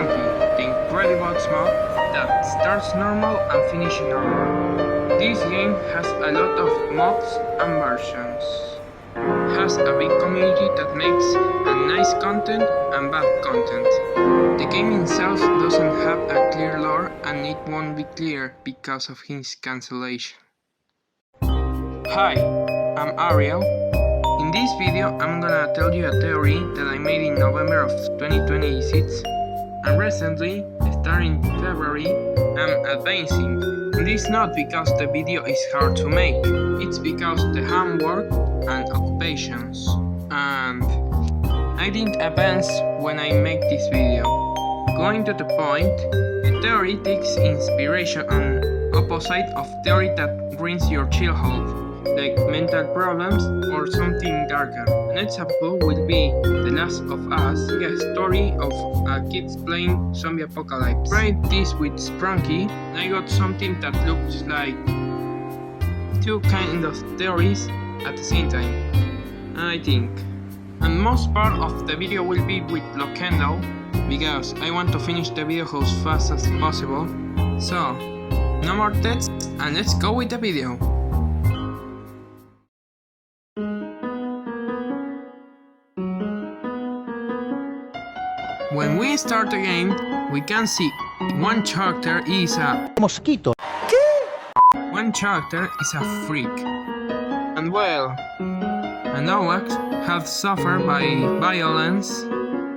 SPRUNKI, the incredible mod that starts normal and finishes normal. This game has a lot of mods and versions. Has a big community that makes a nice content and bad content. The game itself doesn't have a clear lore and it won't be clear because of his cancellation. Hi, I'm Ariel. In this video I'm gonna tell you a theory that I made in November of 2026 and recently, starting February, I'm advancing. And this is not because the video is hard to make, it's because the homework and occupations. And I didn't advance when I make this video. Going to the point, the theory takes inspiration on opposite of theory that ruins your childhood, like mental problems or something darker. An example will be The Last of Us, a story of kids playing zombie apocalypse. Tried this with SPRUNKI and I got something that looks like two kind of theories at the same time, I think. And most part of the video will be with Lockendo because I want to finish the video as fast as possible. So, no more text and let's go with the video. When we start the game, we can see one character is a mosquito. One character is a freak. And well, Anoak has suffered by violence.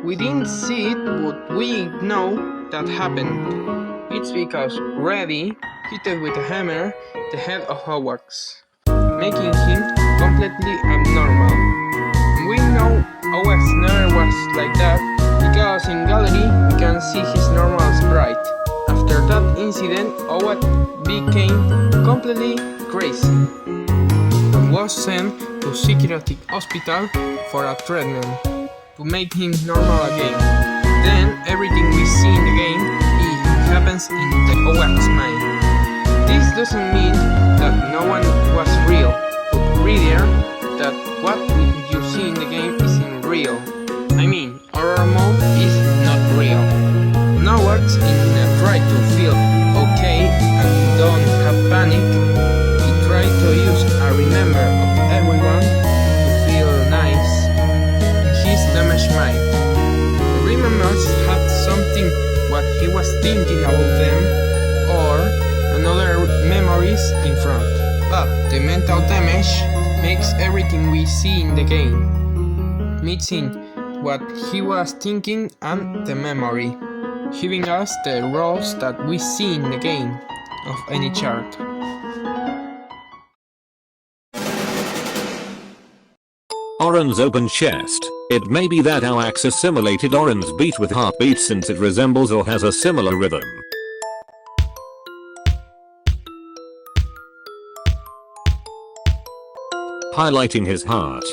We didn't see it, but we know that happened. It's because Reddy hit with a hammer the head of Howard's, making him completely abnormal. We know Howard's never was like that, because in gallery we can see his normal sprite. After that incident, Howard became completely crazy and was sent to psychiatric hospital for a treatment to make him normal again. Then everything we see in the game happens in the Howard's mind. This doesn't mean that no one was real, but rather that what you see in the game isn't real. I mean, horror mode is not real. Howard's in a try to feel okay and don't have panic. He tried to use a remember of everyone to feel nice in his damaged mind. The remembers had something what he was thinking about them or another memories in front. But the mental damage makes everything we see in the game, mixing what he was thinking and the memory, giving us the roles that we see in the game of any chart. Oren's open chest. It may be that our axe assimilated Oren's beat with heartbeat since it resembles or has a similar rhythm. Highlighting his heart.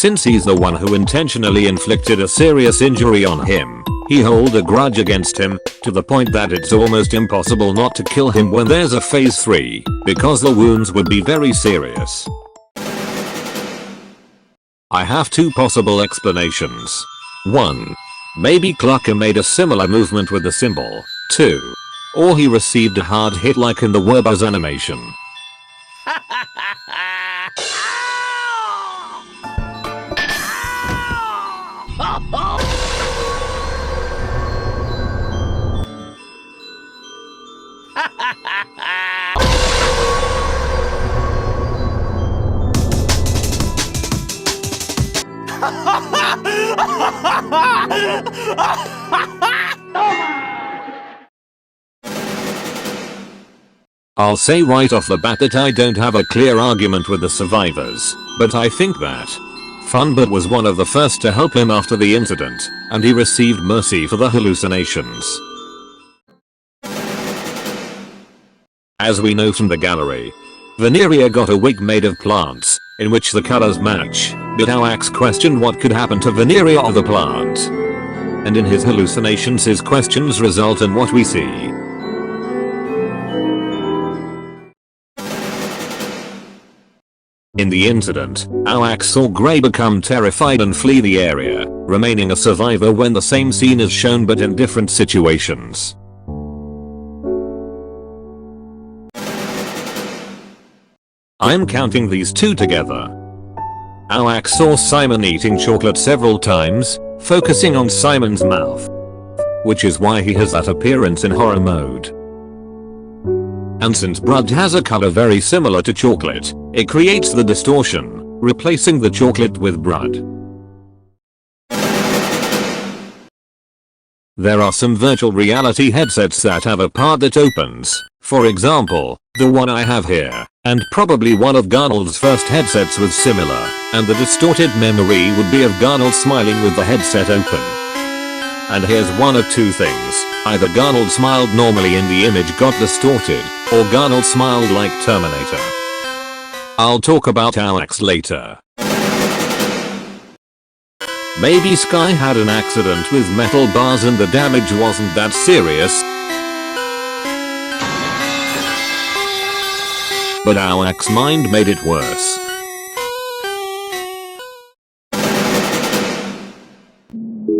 Since he's the one who intentionally inflicted a serious injury on him, he hold a grudge against him, to the point that it's almost impossible not to kill him when there's a phase 3, because the wounds would be very serious. I have two possible explanations. 1. Maybe Clucker made a similar movement with the symbol. 2. Or he received a hard hit like in the Werbuzz animation. I'll say right off the bat that I don't have a clear argument with the survivors, but I think that Funbird was one of the first to help him after the incident, and he received mercy for the hallucinations. As we know from the gallery, Veneria got a wig made of plants, in which the colors match, but our axe questioned what could happen to Veneria or the plant. And in his hallucinations his questions result in what we see. In the incident, AAAAAAAAA saw Gray become terrified and flee the area, remaining a survivor when the same scene is shown but in different situations. I'm counting these two together. AAAAAAAA saw Simon eating chocolate several times, focusing on Simon's mouth, which is why he has that appearance in horror mode. And since blood has a color very similar to chocolate, it creates the distortion, replacing the chocolate with blood. There are some virtual reality headsets that have a part that opens, for example, the one I have here, and probably one of Garnold's first headsets was similar, and the distorted memory would be of Garnold smiling with the headset open. And here's one of two things, either Garnold smiled normally and the image got distorted, or Garnold smiled like Terminator. I'll talk about AAAAAAA later. Maybe Sky had an accident with metal bars and the damage wasn't that serious. But AAAAAAAA's mind made it worse.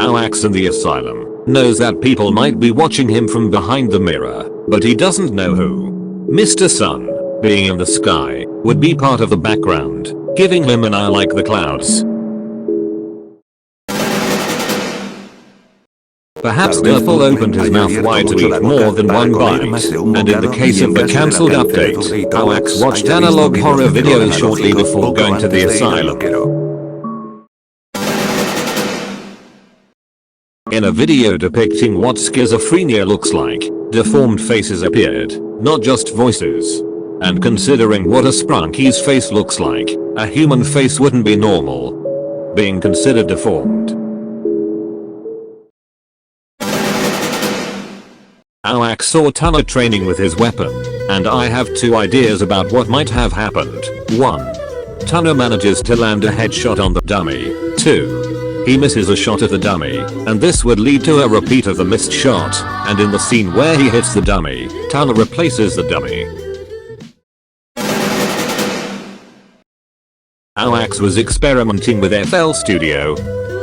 AAAAAAAA's in the asylum, knows that people might be watching him from behind the mirror, but he doesn't know who. Mr. Sun, being in the sky, would be part of the background, giving him an eye like the clouds. Perhaps Durple opened his mouth wide to eat more than one bite, and in the case of the cancelled update, AAAAAAA watched analog horror videos shortly before going to the asylum. In a video depicting what schizophrenia looks like, deformed faces appeared, not just voices. And considering what a Sprunki's face looks like, a human face wouldn't be normal, being considered deformed. AAAAAAA saw Tanner training with his weapon, and I have two ideas about what might have happened. 1. Tanner manages to land a headshot on the dummy. 2. He misses a shot at the dummy, and this would lead to a repeat of the missed shot, and in the scene where he hits the dummy, Tanner replaces the dummy. AAAAAAA was experimenting with FL Studio,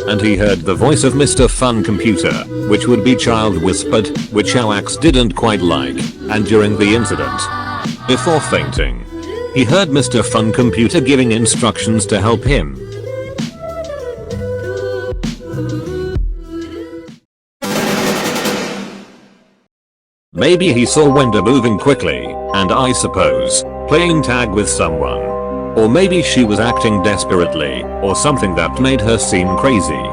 and he heard the voice of Mr. Fun Computer, which would be child whispered, which AAAAAA didn't quite like, and during the incident, before fainting, he heard Mr. Fun Computer giving instructions to help him. Maybe he saw Wenda moving quickly, and I suppose, playing tag with someone. Or maybe she was acting desperately, or something that made her seem crazy.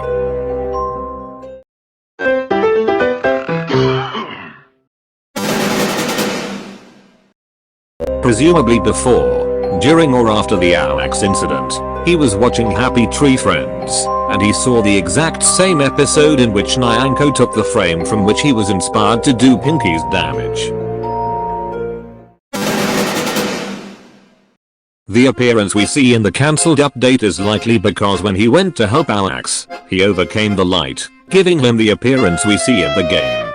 Presumably before, during or after the AAAAAA incident, he was watching Happy Tree Friends, and he saw the exact same episode in which Nyanko took the frame from which he was inspired to do Pinky's damage. The appearance we see in the cancelled update is likely because when he went to help AAAAAA, he overcame the light, giving him the appearance we see in the game.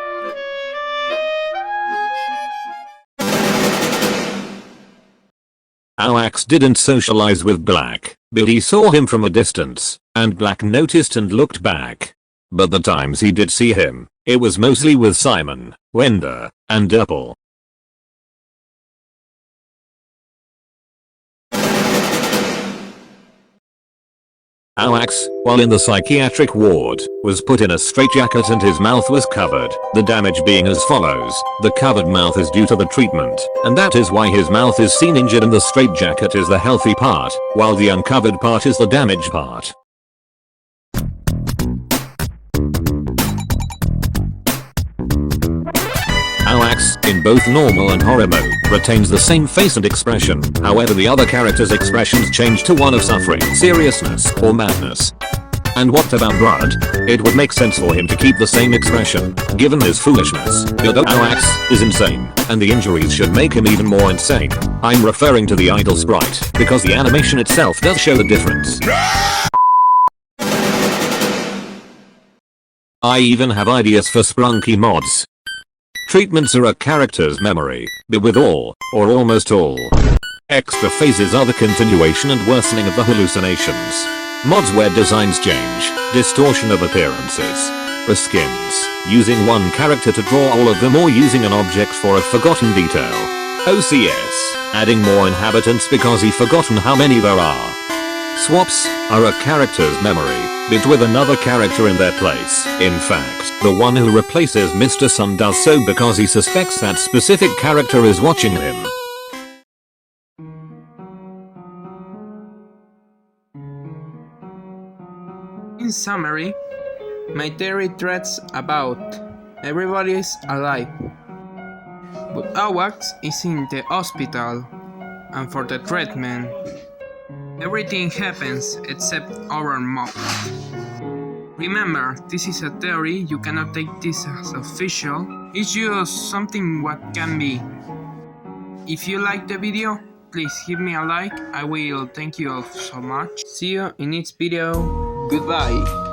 AAAAAA didn't socialize with Black, but he saw him from a distance, and Black noticed and looked back. But the times he did see him, it was mostly with Simon, Wenda, and Durple. AAAAAA, while in the psychiatric ward, was put in a straitjacket and his mouth was covered, the damage being as follows: the covered mouth is due to the treatment, and that is why his mouth is seen injured and the straitjacket is the healthy part, while the uncovered part is the damaged part. AAAAAA, in both normal and horror mode, retains the same face and expression, however the other character's expressions change to one of suffering, seriousness, or madness. And what about blood? It would make sense for him to keep the same expression, given his foolishness, but AAAAAA is insane, and the injuries should make him even more insane. I'm referring to the idle sprite, because the animation itself does show the difference. I even have ideas for Sprunki mods. Treatments are a character's memory, but with all, or almost all, Extra phases are the continuation and worsening of the hallucinations. Mods where designs change, distortion of appearances, reskins, using one character to draw all of them or using an object for a forgotten detail. OCS, adding more inhabitants because he forgotten how many there are. Swaps are a character's memory bit with another character in their place. In fact, the one who replaces Mr. Sun does so because he suspects that specific character is watching him. In summary, my theory threads about everybody's alive, but Awax is in the hospital and for the treatment. Everything happens except our mob. Remember, this is a theory, you cannot take this as official, it's just something what can be. If you like the video, please give me a like, I will thank you all so much. See you in next video, goodbye.